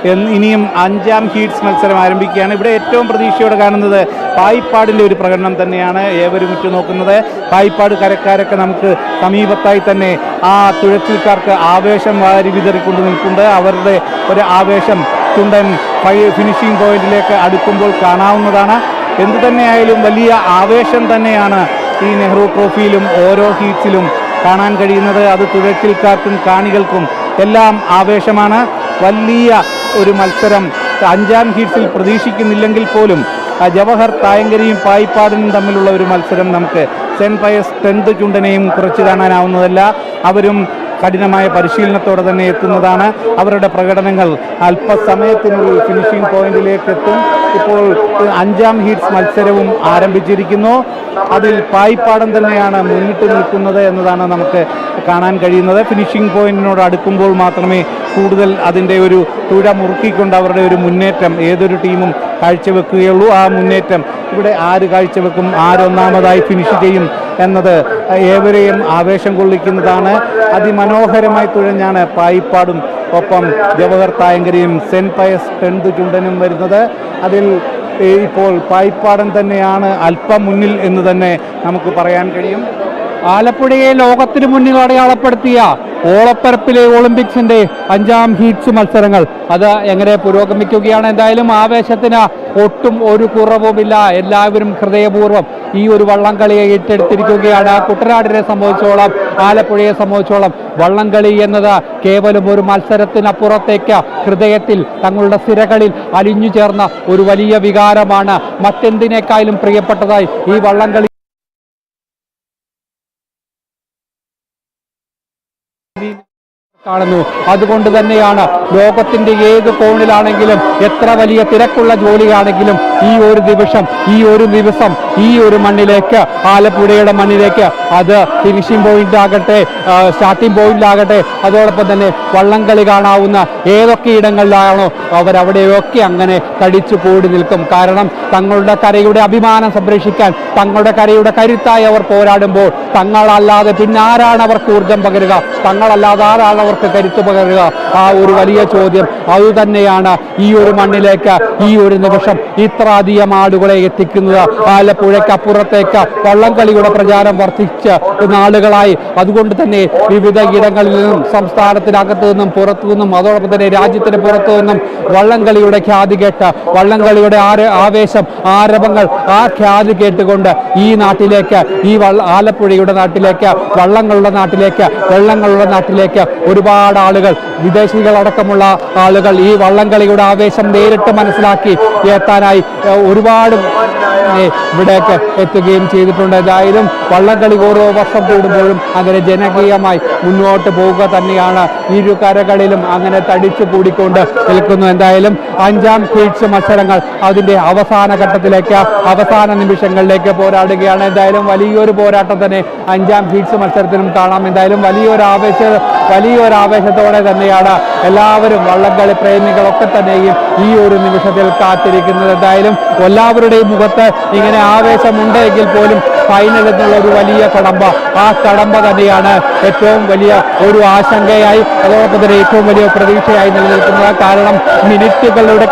ഇനിയും 5ാം ഹീറ്റ്സ് മത്സരം ആരംഭിക്കുകയാണ്. ഇവിടെ ഏറ്റവും പ്രതീക്ഷയോടെ കാണുന്നത് പായിപ്പാടിൻ്റെ ഒരു പ്രകടനം തന്നെയാണ് ഏവരും ഉറ്റുനോക്കുന്നത്. പായിപ്പാട് കരക്കാരൊക്കെ നമുക്ക് സമീപത്തായി തന്നെ ആ തുഴച്ചിൽക്കാർക്ക് ആവേശം വാരി വിതറിക്കൊണ്ട് നിൽക്കുന്നുണ്ട്. അവരുടെ ഒരു ആവേശം ചുണ്ടൻ ഫിനിഷിംഗ് പോയിന്റിലേക്ക് അടുക്കുമ്പോൾ കാണാവുന്നതാണ്. എന്തു തന്നെയായാലും വലിയ ആവേശം തന്നെയാണ് ഈ നെഹ്റു ട്രോഫിയിലും ഓരോ ഹീറ്റ്സിലും കാണാൻ കഴിയുന്നത്. അത് തുഴച്ചിൽക്കാർക്കും കാണികൾക്കും എല്ലാം ആവേശമാണ്. വലിയ ഒരു മത്സരം 5ാം ഹീറ്റ്സിൽ പ്രതീക്ഷിക്കുന്നില്ലെങ്കിൽ പോലും ജവഹർ തായങ്കരിയും പായിപ്പാടിനും തമ്മിലുള്ള ഒരു മത്സരം നമുക്ക് സെൻറ്റ് പയസ് 10th ചുണ്ടനെയും കുറച്ച് കാണാനാവുന്നതല്ല. അവരും കഠിനമായ പരിശീലനത്തോടെ തന്നെ എത്തുന്നതാണ്. അവരുടെ പ്രകടനങ്ങൾ അല്പസമയത്തിനുള്ളിൽ ഫിനിഷിംഗ് പോയിന്റിലേക്ക് എത്തും. ഇപ്പോൾ 5ാം ഹീറ്റ്സ് മത്സരവും ആരംഭിച്ചിരിക്കുന്നു. അതിൽ പായിപ്പാടം തന്നെയാണ് മുന്നിട്ട് നിൽക്കുന്നത് എന്നതാണ് നമുക്ക് കാണാൻ കഴിയുന്നത്. ഫിനിഷിംഗ് പോയിന്റിനോട് അടുക്കുമ്പോൾ മാത്രമേ കൂടുതൽ അതിൻ്റെ ഒരു തുഴ മുറുക്കിക്കൊണ്ട് അവരുടെ ഒരു മുന്നേറ്റം ഏതൊരു ടീമും കാഴ്ചവെക്കുകയുള്ളൂ. ആ മുന്നേറ്റം ഇവിടെ ആര് കാഴ്ചവെക്കും, ആരൊന്നാമതായി ഫിനിഷ് ചെയ്യും എന്നത് ഏവരെയും ആവേശം കൊള്ളിക്കുന്നതാണ്. അതിമനോഹരമായി തുഴഞ്ഞാണ് പായിപ്പാടും ഒപ്പം ജവഹർ തായങ്കരിയും സെൻറ്റ് പയസ് 10th ചുണ്ടനും വരുന്നത്. അതിൽ ഇപ്പോൾ പായിപ്പാടൻ തന്നെയാണ് അല്പം മുന്നിൽ എന്ന് തന്നെ നമുക്ക് പറയാൻ കഴിയും. ആലപ്പുഴയെ ലോകത്തിന് മുന്നിൽ അടയാളപ്പെടുത്തിയ ഓളപ്പരപ്പിലെ ഒളിമ്പിക്സിന്റെ 5ാം ഹീറ്റ്സ് മത്സരങ്ങൾ അത് എങ്ങനെ പുരോഗമിക്കുകയാണ്. എന്തായാലും ആവേശത്തിന് ഒട്ടും ഒരു കുറവുമില്ല. എല്ലാവരും ഹൃദയപൂർവ്വം ഈ ഒരു വള്ളംകളിയെ ഏറ്റെടുത്തിരിക്കുകയാണ്. കുട്ടനാടിനെ സംബന്ധിച്ചോളം, ആലപ്പുഴയെ സംബന്ധിച്ചോളം വള്ളംകളി എന്നത് കേവലം ഒരു മത്സരത്തിനപ്പുറത്തേക്ക് ഹൃദയത്തിൽ തങ്ങളുടെ സിരകളിൽ അലിഞ്ഞു ചേർന്ന ഒരു വലിയ വികാരമാണ്. മറ്റെന്തിനേക്കാളും പ്രിയപ്പെട്ടതായി ഈ വള്ളംകളി കാണുന്നു. അതുകൊണ്ട് തന്നെയാണ് ലോകത്തിന്റെ ഏത് കോണിലാണെങ്കിലും എത്ര വലിയ തിരക്കുള്ള ജോലിയാണെങ്കിലും ഈ ഒരു ദിവസം ഈ ഒരു മണ്ണിലേക്ക്, ആലപ്പുഴയുടെ മണ്ണിലേക്ക്, അത് ഫിനിഷിംഗ് പോയിന്റ് ആകട്ടെ, സ്റ്റാർട്ടിംഗ് പോയിന്റിലാകട്ടെ, അതോടൊപ്പം തന്നെ വള്ളംകളി കാണാവുന്ന ഏതൊക്കെ ഇടങ്ങളിലാണോ അവരവിടെയൊക്കെ അങ്ങനെ തടിച്ചു കൂടി നിൽക്കും. കാരണം തങ്ങളുടെ കരയുടെ അഭിമാനം സംരക്ഷിക്കാൻ, തങ്ങളുടെ കരയുടെ കരുത്തായി അവർ പോരാടുമ്പോൾ തങ്ങളല്ലാതെ പിന്നെ ആരാണ് അവർക്ക് ഊർജം പകരുക, തങ്ങളല്ലാതെ ആരാണ് അവർക്ക് കരുത്ത് പകരുക? ആ ഒരു വലിയ ചോദ്യം അതുതന്നെയാണ് ഈ ഒരു മണ്ണിലേക്ക് ഈ ഒരു നിമിഷം ഇത്ര അധികം ആളുകളെ എത്തിക്കുന്നത്. ആലപ്പുഴയ്ക്ക് അപ്പുറത്തേക്ക് വള്ളംകളിയുടെ പ്രചാരം വർദ്ധിച്ച് നാളുകളായി. അതുകൊണ്ട് തന്നെ വിവിധ ഇടങ്ങളിൽ നിന്നും, സംസ്ഥാനത്തിനകത്തു നിന്നും പുറത്തു നിന്നും, അതോടൊപ്പം തന്നെ രാജ്യത്തിന് പുറത്തു നിന്നും വള്ളംകളിയുടെ ഖ്യാതി കേട്ട്, വള്ളംകളിയുടെ ആവേശം, ആരവങ്ങൾ, ആ ഖ്യാതി കേട്ടുകൊണ്ട് ഈ നാട്ടിലേക്ക്, ഈ ആലപ്പുഴയുടെ നാട്ടിലേക്ക്, വള്ളങ്ങളുടെ നാട്ടിലേക്ക്, വെള്ളങ്ങളുടെ നാട്ടിലേക്ക് ഒരുപാട് ആളുകൾ, വിദേശികളടക്കമുള്ള ആളുകൾ ഈ വള്ളംകളിയുടെ ആവേശം നേരിട്ട് മനസ്സിലാക്കി എത്താനായി ഒരുപാട് ഇവിടേക്ക് എത്തുകയും ചെയ്തിട്ടുണ്ട്. എന്തായാലും വള്ളംകളി ഓരോ വർഷം കൂടുമ്പോഴും അങ്ങനെ ജനകീയമായി മുന്നോട്ട് പോവുക തന്നെയാണ്. ഇരു കരകളിലും അങ്ങനെ തടിച്ചു കൂടിക്കൊണ്ട് നിൽക്കുന്നു. എന്തായാലും 5ാം ഹീറ്റ്സ് മത്സരങ്ങൾ അതിൻ്റെ അവസാന ഘട്ടത്തിലേക്ക്, അവസാന നിമിഷങ്ങളിലേക്ക് പോരാടുകയാണ്. എന്തായാലും വലിയൊരു പോരാട്ടം തന്നെ 5ാം ഹീറ്റ്സ് മത്സരത്തിനും കാണാം. എന്തായാലും വലിയൊരു ആവേശത്തോടെ തന്നെയാണ് എല്ലാവരും, വള്ളംകളി പ്രേമികളൊക്കെ തന്നെയും ഈ ഒരു നിമിഷത്തിൽ കാത്തിരിക്കുന്നത്. എന്തായാലും എല്ലാവരുടെയും മുഖത്ത് ഇങ്ങനെ ആവേശമുണ്ടെങ്കിൽ പോലും ഫൈനൽ എന്നുള്ള ഒരു വലിയ കടമ്പ, ആ കടമ്പ തന്നെയാണ് ഏറ്റവും വലിയ ഒരു ആശങ്കയായി, അതോടൊപ്പം തന്നെ ഏറ്റവും വലിയ പ്രതീക്ഷയായി നിലനിൽക്കുന്നത്. കാരണം മിനിറ്റുകളുടെ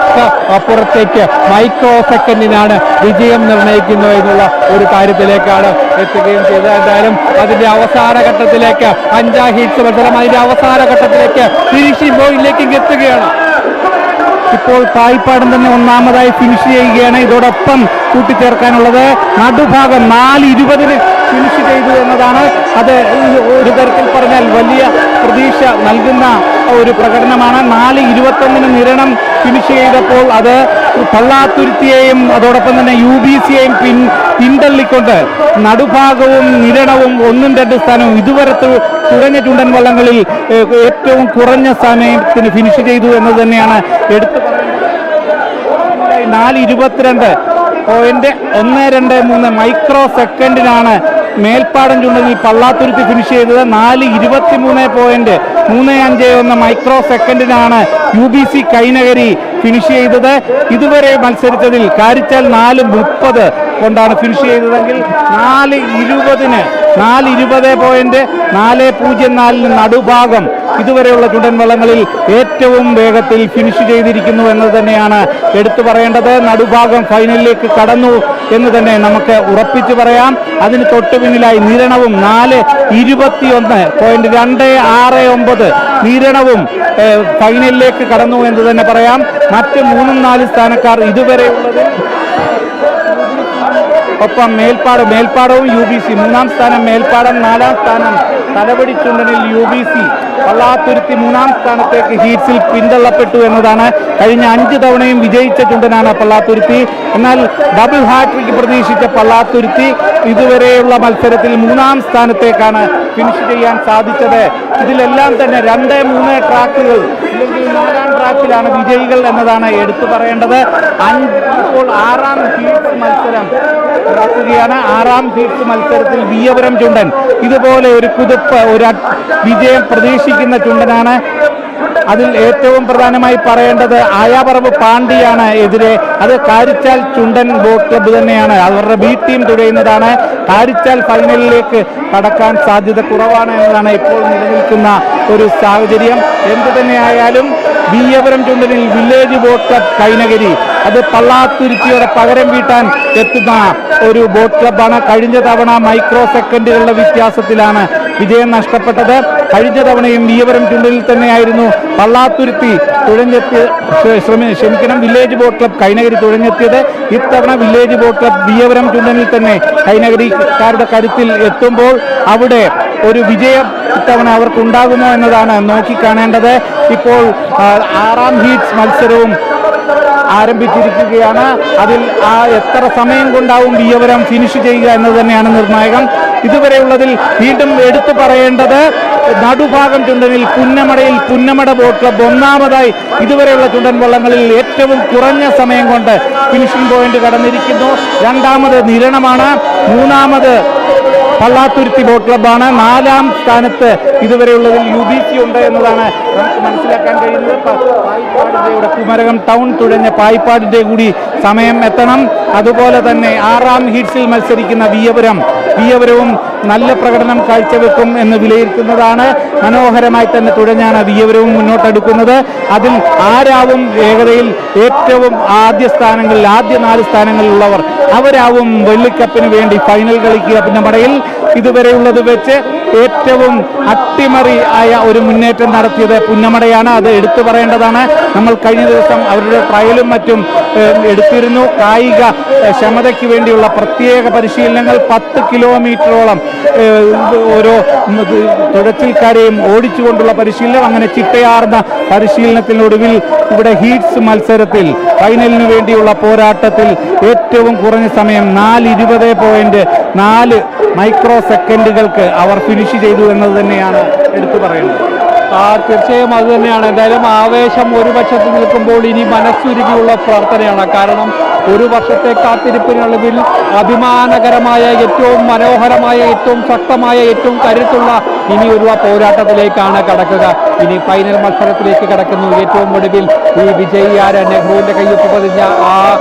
അപ്പുറത്തേക്ക് മൈക്രോ സെക്കൻഡിനാണ് വിജയം നിർണ്ണയിക്കുന്നത് എന്നുള്ള ഒരു കാര്യത്തിലേക്കാണ് എത്തുകയും ചെയ്തത്. എന്തായാലും അതിന്റെ അവസാന ഘട്ടത്തിലേക്ക്, 5ാം ഹീറ്റ്സ് മത്സരം അതിന്റെ അവസാന ഘട്ടത്തിലേക്ക്, ഫിനിഷിംഗ് പോയിന്റിലേക്ക് എത്തുകയാണ്. ഇപ്പോൾ പായിപ്പാടൻ തന്നെ ഒന്നാമതായി ഫിനിഷ് ചെയ്യുകയാണ്. ഇതോടൊപ്പം കൂട്ടിച്ചേർക്കാനുള്ളത് നടുഭാഗം 4:20 ഫിനിഷ് ചെയ്തു എന്നതാണ്. അത് ഒരു തരത്തിൽ പറഞ്ഞാൽ വലിയ പ്രതീക്ഷ നൽകുന്ന ഒരു പ്രകടനമാണ്. 4:21 നിരണം ഫിനിഷ് ചെയ്തപ്പോൾ അത് പള്ളാത്തുരുത്തിയെയും അതോടൊപ്പം തന്നെ UBCയെയും പിന്തള്ളിക്കൊണ്ട് നടുഭാഗവും നിരണവും 1ഉം 2 സ്ഥാനവും ഇതുവരെ തുടങ്ങിയ ചുണ്ടൻ വള്ളങ്ങളിൽ ഏറ്റവും കുറഞ്ഞ സമയത്തിന് ഫിനിഷ് ചെയ്തു എന്നത് തന്നെയാണ് എടുത്തു പറയുന്നത്. 4:22.123 മൈക്രോ സെക്കൻഡിനാണ് മേൽപ്പാടം ചുണ്ടനിൽ പള്ളാത്തുരുത്തി ഫിനിഷ് ചെയ്തത്. 4:23.351 മൈക്രോ സെക്കൻഡിനാണ് UBC കൈനകരി ഫിനിഷ് ചെയ്തത്. ഇതുവരെ മത്സരിച്ചതിൽ കാരിച്ചാൽ 4:30 കൊണ്ടാണ് ഫിനിഷ് ചെയ്തതെങ്കിൽ 4:20 4:20.404 നടുഭാഗം ഇതുവരെയുള്ള ചുണ്ടൻ വള്ളങ്ങളിൽ ഏറ്റവും വേഗത്തിൽ ഫിനിഷ് ചെയ്തിരിക്കുന്നു എന്ന് തന്നെയാണ് എടുത്തു പറയേണ്ടത്. നടുഭാഗം ഫൈനലിലേക്ക് കടന്നു എന്ന് തന്നെ നമുക്ക് ഉറപ്പിച്ചു പറയാം. അതിന് തൊട്ടു പിന്നിലായി നിരണവും 4:21.269 നിരണവും ഫൈനലിലേക്ക് കടന്നു എന്ന് തന്നെ പറയാം. മറ്റ് 3-4 സ്ഥാനക്കാർ ഇതുവരെയുള്ളത് ഒപ്പം മേൽപ്പാടവും UBC 3-ാം സ്ഥാനം മേൽപ്പാടം, 4-ാം സ്ഥാനം തലവടി ചുണ്ടനിൽ UBC. പള്ളാത്തുരുത്തി 3-ാം സ്ഥാനത്തേക്ക് ഹീറ്റ്സിൽ പിന്തള്ളപ്പെട്ടു എന്നതാണ്. കഴിഞ്ഞ 5 തവണയും വിജയിച്ച ചുണ്ടനാണ് പള്ളാത്തുരുത്തി. എന്നാൽ ഡബിൾ ഹാട്രിക്ക് പ്രതീക്ഷിച്ച പള്ളാത്തുരുത്തി ഇതുവരെയുള്ള മത്സരത്തിൽ 3-ാം സ്ഥാനത്തേക്കാണ് ഫിനിഷ് ചെയ്യാൻ സാധിച്ചത്. ഇതിലെല്ലാം തന്നെ 2-3 ട്രാക്കുകൾ അല്ലെങ്കിൽ 4-ാം ട്രാക്കിലാണ് വിജയികൾ എന്നതാണ് എടുത്തു പറയേണ്ടത്. ഇപ്പോൾ 6-ാം ഹീറ്റ്സ് മത്സരം നടക്കുകയാണ്. 6-ാം ഹീറ്റ്സ് മത്സരത്തിൽ വിയ്യപുരം ചുണ്ടൻ ഇതുപോലെ ഒരു കുതിപ്പ്, ഒരു വിജയം പ്രതീക്ഷിക്കുന്ന ചുണ്ടനാണ്. അതിൽ ഏറ്റവും പ്രധാനമായി പറയേണ്ടത് ആയാപറമ്പ് പാണ്ടിയാണ് എതിരെ. അത് കാരിച്ചാൽ ചുണ്ടൻ ബോട്ട് ക്ലബ്ബ് തന്നെയാണ്. അവരുടെ ബി ടീം തുഴയുന്നതാണ്. കാരിച്ചാൽ ഫൈനലിലേക്ക് കടക്കാൻ സാധ്യത കുറവാണ് എന്നതാണ് ഇപ്പോൾ നിലനിൽക്കുന്ന ഒരു സാഹചര്യം. എന്തു തന്നെയായാലും വിയ്യപുരം ചുണ്ടനിൽ വില്ലേജ് ബോട്ട് ക്ലബ്ബ് കൈനഗിരി അത് പള്ളാത്തുരുത്തിയുടെ പകരം വീട്ടാൻ എത്തുന്ന ഒരു ബോട്ട് ക്ലബ്ബാണ്. കഴിഞ്ഞ തവണ മൈക്രോ സെക്കൻഡുകളുടെ വ്യത്യാസത്തിലാണ് വിജയം നഷ്ടപ്പെട്ടത്. കഴിഞ്ഞ തവണയും വിയ്യപുരം ചുണ്ടനിൽ തന്നെയായിരുന്നു Pallathuruthy village boat club Kainakary തുഴഞ്ഞെത്തിയത്. ഇത്തവണ വില്ലേജ് ബോട്ട് ക്ലബ്ബ് വിയ്യപുരം ചുണ്ടനിൽ തന്നെ കൈനഗരിക്കാരുടെ കരുത്തിൽ എത്തുമ്പോൾ അവിടെ ഒരു വിജയം ഇത്തവണ അവർക്കുണ്ടാകുമോ എന്നതാണ് നോക്കിക്കാണേണ്ടത്. ഇപ്പോൾ 6-ാം ഹീറ്റ്സ് മത്സരവും ആരംഭിച്ചിരിക്കുകയാണ്. അതിൽ എത്ര സമയം കൊണ്ടാവും വിയ്യപുരം ഫിനിഷ് ചെയ്യുക എന്നത് തന്നെയാണ് നിർണായകം. ഇതുവരെയുള്ളതിൽ വീണ്ടും എടുത്തു പറയേണ്ടത് നടുഭാഗം ചുണ്ടനിൽ പുന്നമട ബോട്ട് ക്ലബ്ബ് 1-ാമതായി ഇതുവരെയുള്ള ചുണ്ടൻ വള്ളങ്ങളിൽ ഏറ്റവും കുറഞ്ഞ സമയം കൊണ്ട് ഫിനിഷിംഗ് പോയിന്റ് കടന്നിരിക്കുന്നു. 2-ാമത് നിരണമാണ്. 3-ാമത് പള്ളാത്തുരുത്തി ബോട്ട് ക്ലബ്ബാണ്. 4-ാം സ്ഥാനത്ത് ഇതുവരെയുള്ളതിൽ UBC ഉണ്ട് എന്നതാണ് നമുക്ക് മനസ്സിലാക്കാൻ കഴിയുന്നത്. പായിപ്പാടിന്റെ കുമരകം ടൗൺ തുഴഞ്ഞ പായിപ്പാടിന്റെ കൂടി സമയം എത്തണം. അതുപോലെ തന്നെ 6-ാം ഹീറ്റ്സിൽ മത്സരിക്കുന്ന വിയ്യപുരവും നല്ല പ്രകടനം കാഴ്ചവെക്കും എന്ന് വിലയിരുത്തുന്നതാണ്. മനോഹരമായി തന്നെ തുഴഞ്ഞാണ് വിയ്യപുരവും മുന്നോട്ടെടുക്കുന്നത്. അതിൽ ആരാവും വേഗതയിൽ ഏറ്റവും ആദ്യ 4 സ്ഥാനങ്ങളിലുള്ളവർ അവരാവും വെള്ളിക്കപ്പിന് വേണ്ടി ഫൈനൽ കളിക്കുക. പിന്നെ മടയിൽ ഇതുവരെയുള്ളത് വെച്ച് ഏറ്റവും അട്ടിമറി ആയ ഒരു മുന്നേറ്റം നടത്തിയത് പുന്നമടയാണ്. അത് എടുത്തു പറയേണ്ടതാണ്. നമ്മൾ കഴിഞ്ഞ ദിവസം അവരുടെ ട്രയലും മറ്റും എടുത്തിരുന്നു. കായിക ക്ഷമതയ്ക്ക് വേണ്ടിയുള്ള പ്രത്യേക പരിശീലനങ്ങൾ 10 കിലോമീറ്ററോളം ഓരോ തുഴച്ചിൽക്കാരെയും ഓടിച്ചുകൊണ്ടുള്ള പരിശീലനം. അങ്ങനെ ചിട്ടയാർന്ന പരിശീലനത്തിനൊടുവിൽ ഇവിടെ ഹീറ്റ്സ് മത്സരത്തിൽ ഫൈനലിന് വേണ്ടിയുള്ള പോരാട്ടത്തിൽ ഏറ്റവും കുറഞ്ഞ സമയം 4:20.4 മൈക്രോ സെക്കൻഡുകൾക്ക് അവർ ഫിനിഷ് ചെയ്തു എന്നത് തന്നെയാണ് എടുത്തു പറയുന്നത്. തീർച്ചയായും അത് തന്നെയാണ്. എന്തായാലും ആവേശം ഒരു പക്ഷത്ത് നിൽക്കുമ്പോൾ ഇനി മനസ്സുരുകിയുള്ള പ്രാർത്ഥനയാണ്. കാരണം ഒരു വർഷത്തെ കാത്തിരിപ്പിനുള്ളിൽ അഭിമാനകരമായ, ഏറ്റവും മനോഹരമായ, ഏറ്റവും ശക്തമായ, ഏറ്റവും കരുത്തുള്ള ഇനി ഒരു പോരാട്ടത്തിലേക്കാണ് കടക്കുക. ഇനി ഫൈനൽ മത്സരത്തിലേക്ക് കടക്കുന്നു. ഏറ്റവും ഒടുവിൽ ഈ വിജയി ആര്, നെഹ്റുവിന്റെ കയ്യൊപ്പ് പതിഞ്ഞ ആ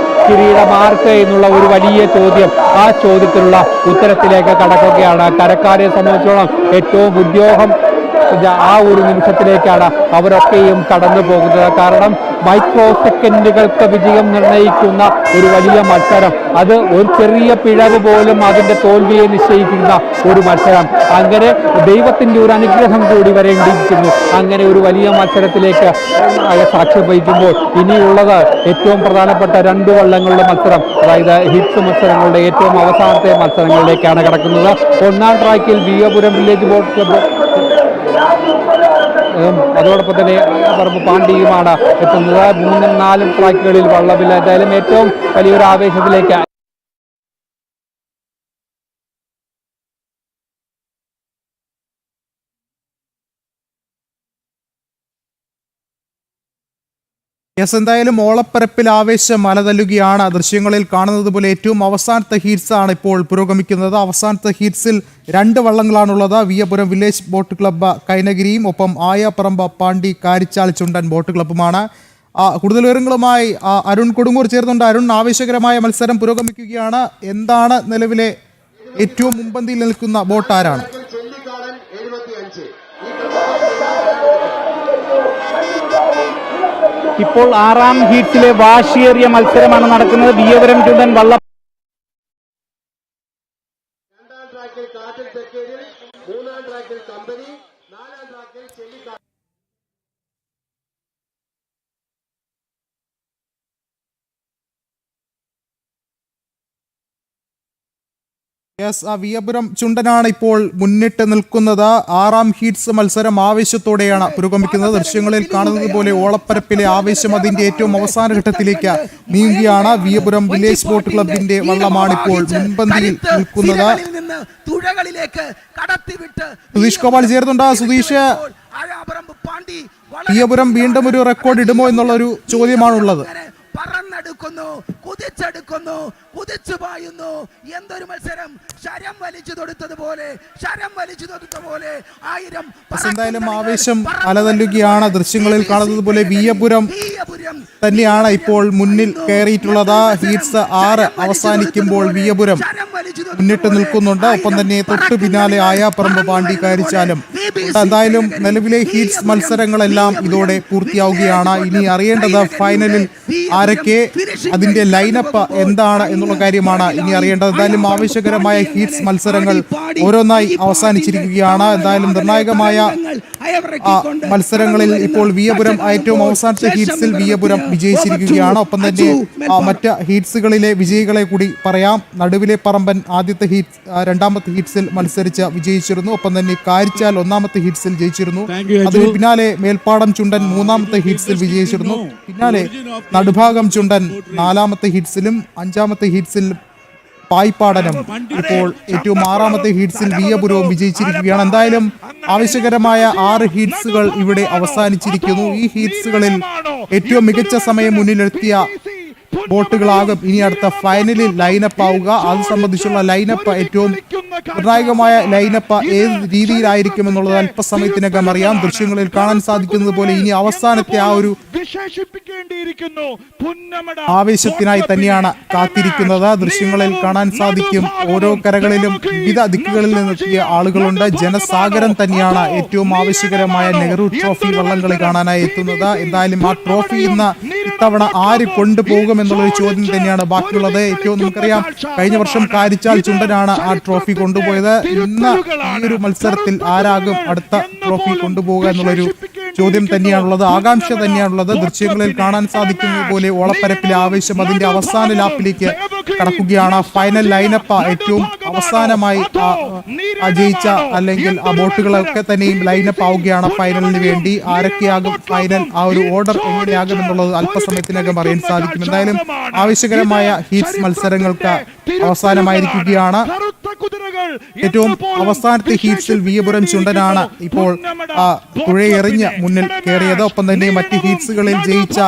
കിരീടമാർക്ക് എന്നുള്ള ഒരു വലിയ ചോദ്യം, ആ ചോദ്യത്തിലുള്ള ഉത്തരത്തിലേക്ക് കടക്കുകയാണ്. കരക്കാരെ സംബന്ധിച്ചോളം ഏറ്റവും ഉദ്യോഗം ആ ഒരു നിമിഷത്തിലേക്കാണ് അവരൊക്കെയും കടന്നു പോകുന്നത്. കാരണം മൈക്രോ സെക്കൻഡുകൾക്ക് വിജയം നിർണ്ണയിക്കുന്ന ഒരു വലിയ മത്സരം, അത് ഒരു ചെറിയ പിഴവ് പോലും അതിൻ്റെ തോൽവിയെ നിശ്ചയിക്കുന്ന ഒരു മത്സരം. അങ്ങനെ ദൈവത്തിൻ്റെ ഒരു അനുഗ്രഹം കൂടി വരേണ്ടിയിരിക്കുന്നു. അങ്ങനെ ഒരു വലിയ മത്സരത്തിലേക്ക് സാക്ഷ്യം വഹിക്കുമ്പോൾ ഇനിയുള്ളത് ഏറ്റവും പ്രധാനപ്പെട്ട 2 വള്ളങ്ങളുടെ മത്സരം, അതായത് ഹിറ്റ്സ് മത്സരങ്ങളുടെ ഏറ്റവും അവസാനത്തെ മത്സരങ്ങളിലേക്കാണ് കടക്കുന്നത്. 1-ാം ട്രാക്കിൽ വിയ്യപുരം വില്ലേജ് ബോട്ട് ക്ലബ്ബ് അതോടൊപ്പം തന്നെ പറമ്പ് പാണ്ടിയുമാണ് എത്തുന്നത്. 3-ഉം 4-ഉം ട്രാക്കുകളിൽ വള്ളമില്ല. എന്തായാലും ഏറ്റവും വലിയൊരു ആവേശത്തിലേക്ക് എന്തായാലും ഓളപ്പരപ്പിൽ ആവേശം മലതല്ലുകയാണ്. ദൃശ്യങ്ങളിൽ കാണുന്നത് പോലെ ഏറ്റവും അവസാനത്തെ ഹീറ്റ്സ് ആണ് ഇപ്പോൾ പുരോഗമിക്കുന്നത്. അവസാനത്തെ ഹീറ്റ്സിൽ 2 വള്ളങ്ങളാണുള്ളത്. വിയ്യപുരം വില്ലേജ് ബോട്ട് ക്ലബ്ബ് കൈനഗിരിയും ഒപ്പം ആയാപ്പറമ്പ് പാണ്ടി കാരിച്ചാൽ ചുണ്ടൻ ബോട്ട് ക്ലബ്ബുമാണ്. കൂടുതൽ വിവരങ്ങളുമായി അരുൺ കൊടുങ്ങൂർ ചേർന്നുണ്ട്. അരുൺ, ആവേശകരമായ മത്സരം പുരോഗമിക്കുകയാണ്. എന്താണ് നിലവിലെ ഏറ്റവും മുൻപന്തിയിൽ നിൽക്കുന്ന ബോട്ട് ആരാണ്? ഇപ്പോൾ 6ാം ഹീറ്റ്സിലെ വാശിയേറിയ മത്സരമാണ് നടക്കുന്നത്. വിയപുരം ചുണ്ടൻ വള്ള വിയപുരം ചുണ്ടനാണ് ഇപ്പോൾ മുന്നിട്ട് നിൽക്കുന്നത്. 6ാം ഹീറ്റ്സ് മത്സരം ആവേശത്തോടെയാണ് പുരോഗമിക്കുന്നത്. ദൃശ്യങ്ങളിൽ കാണുന്നത് പോലെ ഓളപ്പരപ്പിലെ ആവേശം അതിന്റെ ഏറ്റവും അവസാന ഘട്ടത്തിലേക്ക് നീങ്ങുകയാണ്. വിയപുരം വില്ലേജ് ബോട്ട് ക്ലബിന്റെ വള്ളമാണ് ഇപ്പോൾ മുൻപന്തിയിൽ നിൽക്കുന്നത്. സുധീഷ് ഗോപാൽ ചേർന്നുണ്ട്. സുധീഷ്, വിയപുരം വീണ്ടും ഒരു റെക്കോർഡ് ഇടുമോ എന്നുള്ളൊരു ചോദ്യമാണുള്ളത്. പറന്നെടുക്കുന്നു, കുതിച്ചെടുക്കുന്നു, കുതിച്ചു പായുന്നു. എന്തൊരു മത്സരം! ശരം വലിച്ചു തൊടുത്തതുപോലെ, ശരം വലിച്ചു തൊടുത്ത പോലെ 1000 എന്തായാലും ആവേശം അലതല്ലുകയാണ്. ദൃശ്യങ്ങളിൽ കാണുന്നത് പോലെ വിയപുരം തന്നെയാണ് ഇപ്പോൾ മുന്നിൽ കയറിയിട്ടുള്ളത്. ഹീറ്റ്സ് 6 അവസാനിക്കുമ്പോൾ വിയപുരം മുന്നിട്ട് നിൽക്കുന്നുണ്ട്. ഒപ്പം തന്നെ തൊട്ടു പിന്നാലെ ആയാപ്പറമ്പ് പാണ്ടി കാരിച്ചാലും. എന്തായാലും നിലവിലെ ഹീറ്റ്സ് മത്സരങ്ങളെല്ലാം ഇതോടെ പൂർത്തിയാവുകയാണ്. ഇനി അറിയേണ്ടത് ഫൈനലിൽ ആരൊക്കെ, അതിന്റെ ലൈനപ്പ് എന്താണ് എന്നുള്ള കാര്യമാണ് ഇനി അറിയേണ്ടത്. എന്തായാലും ആവേശകരമായ ഹീറ്റ്സ് മത്സരങ്ങൾ ഓരോന്നായി അവസാനിച്ചിരിക്കുകയാണ്. എന്തായാലും നിർണായകമായ മത്സരങ്ങളിൽ ഇപ്പോൾ വിയപുരം ഏറ്റവും അവസാനത്തെ ഹീറ്റ്സിൽ വിയപുരം വിജയിച്ചിരിക്കുകയാണ്. ഒപ്പം തന്നെ മറ്റ് ഹീറ്റ്സുകളിലെ വിജയികളെ കൂടി പറയാം. നടുവിലെ പറമ്പൻ രണ്ടാമത്തെ ഹീറ്റ്സിൽ മത്സരിച്ച് വിജയിച്ചിരുന്നു. ഒപ്പം തന്നെ കാരിച്ചാൽ 1ാമത്തെ ഹീറ്റ്സിൽ ജയിച്ചിരുന്നു. അതിന് പിന്നാലെ മേൽപ്പാടം ചുണ്ടൻ 3ാമത്തെ ഹീറ്റ്സിൽ വിജയിച്ചിരുന്നു. പിന്നാലെ നടുഭാഗം ചുണ്ടൻ 4ാമത്തെ ഹീറ്റ്സിലും 5ാമത്തെ ഹീറ്റ്സിൽ പായിപ്പാടനും ഇപ്പോൾ ഏറ്റവും 6ാമത്തെ ഹീറ്റ്സിൽ വിയപുരവും വിജയിച്ചിരിക്കുകയാണ്. എന്തായാലും ആവശ്യകരമായ 6 ഹീറ്റ്സുകൾ ഇവിടെ അവസാനിച്ചിരിക്കുന്നു. ഈ ഹീറ്റ്സുകളിൽ ഏറ്റവും മികച്ച സമയം മുന്നിലെത്തിയ ബോട്ടുകളാകും ഇനി അടുത്ത ഫൈനലിൽ ലൈനപ്പ് ആവുക. അത് സംബന്ധിച്ചുള്ള ലൈനപ്പ്, ഏറ്റവും നിർണായകമായ ലൈനപ്പ് ഏത് രീതിയിലായിരിക്കും എന്നുള്ളത് അല്പസമയത്തിനകം അറിയാം. ദൃശ്യങ്ങളിൽ കാണാൻ സാധിക്കുന്നത് പോലെ ഇനി അവസാനത്തെ ആ ഒരു ആവേശത്തിനായി തന്നെയാണ് കാത്തിരിക്കുന്നത്. ദൃശ്യങ്ങളിൽ കാണാൻ സാധിക്കും ഓരോ കരകളിലും വിവിധ ദിക്കുകളിൽ നിന്നെത്തിയ ആളുകളുണ്ട്. ജനസാഗരം തന്നെയാണ് ഏറ്റവും ആവശ്യകരമായ നെഹ്റു ട്രോഫി വള്ളംകളി കാണാനായി എത്തുന്നത്. എന്തായാലും ആ ട്രോഫി ഇത്തവണ ആര് കൊണ്ടുപോകുമെന്നുള്ളൊരു ചോദ്യം തന്നെയാണ് ബാക്കിയുള്ളത്. ഏറ്റവും നമുക്കറിയാം, കഴിഞ്ഞ വർഷം കാരിച്ചാൽ ചുണ്ടനാണ് ആ ട്രോഫി കൊണ്ടുപോയത്. ഇന്ന് ഈ ഒരു മത്സരത്തിൽ ആരാകും അടുത്ത ട്രോഫി കൊണ്ടുപോകുക എന്നുള്ളൊരു ചോദ്യം തന്നെയാണുള്ളത്, ആകാംക്ഷ തന്നെയാണുള്ളത്. ദൃശ്യങ്ങളിൽ കാണാൻ സാധിക്കുന്നത് പോലെ ഓളപ്പരപ്പിലെ ആവേശം അതിന്റെ അവസാന ലാപ്പിലേക്ക് കടക്കുകയാണ്. ഫൈനൽ ലൈനപ്പ് ഏറ്റവും അവസാനമായി ജയിച്ച അല്ലെങ്കിൽ ആ ബോട്ടുകളൊക്കെ തന്നെയും ലൈനപ്പ് ആവുകയാണ് ഫൈനലിന് വേണ്ടി. ആരൊക്കെയാകും ഫൈനൽ, ആ ഒരു ഓർഡർ എങ്ങനെയാകും എന്നുള്ളത് അല്പസമയത്തിനകം അറിയാൻ സാധിക്കും. എന്തായാലും ആവശ്യകരമായ ഹീറ്റ്സ് മത്സരങ്ങൾക്ക് അവസാനമായിരിക്കുകയാണ്. ഏറ്റവും അവസാനത്തെ ഹീറ്റ്സിൽ വിയപുരം ചുണ്ടനാണ് ഇപ്പോൾ തുഴയെറിഞ്ഞ് മുന്നിൽ കയറിയത്. ഒപ്പം തന്നെ മറ്റ് ഹീറ്റ്സുകളിൽ ജയിച്ച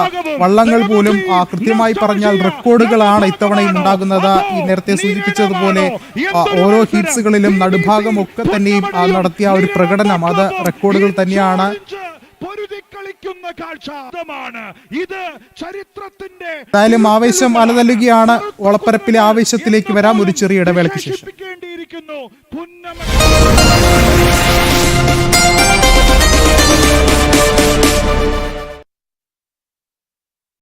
വള്ളങ്ങൾ പോലും കൃത്യമായി പറഞ്ഞാൽ റെക്കോർഡുകളാണ് ഇത്തവണയും ഉണ്ടാകുന്നത്. ഈ നേരത്തെ സൂചിപ്പിച്ചതുപോലെ ഓരോ ഹീറ്റ്സുകളിലും നടുഭാഗം ഒക്കെ തന്നെയും നടത്തിയ ഒരു പ്രകടനം, അത് റെക്കോർഡുകൾ തന്നെയാണ്. എന്തായാലും ആവേശം അലതല്ലുകയാണ്. ഓളപ്പരപ്പിലെ ആവേശത്തിലേക്ക് വരാം ഒരു ചെറിയ ഇടവേളയ്ക്ക് ശേഷം.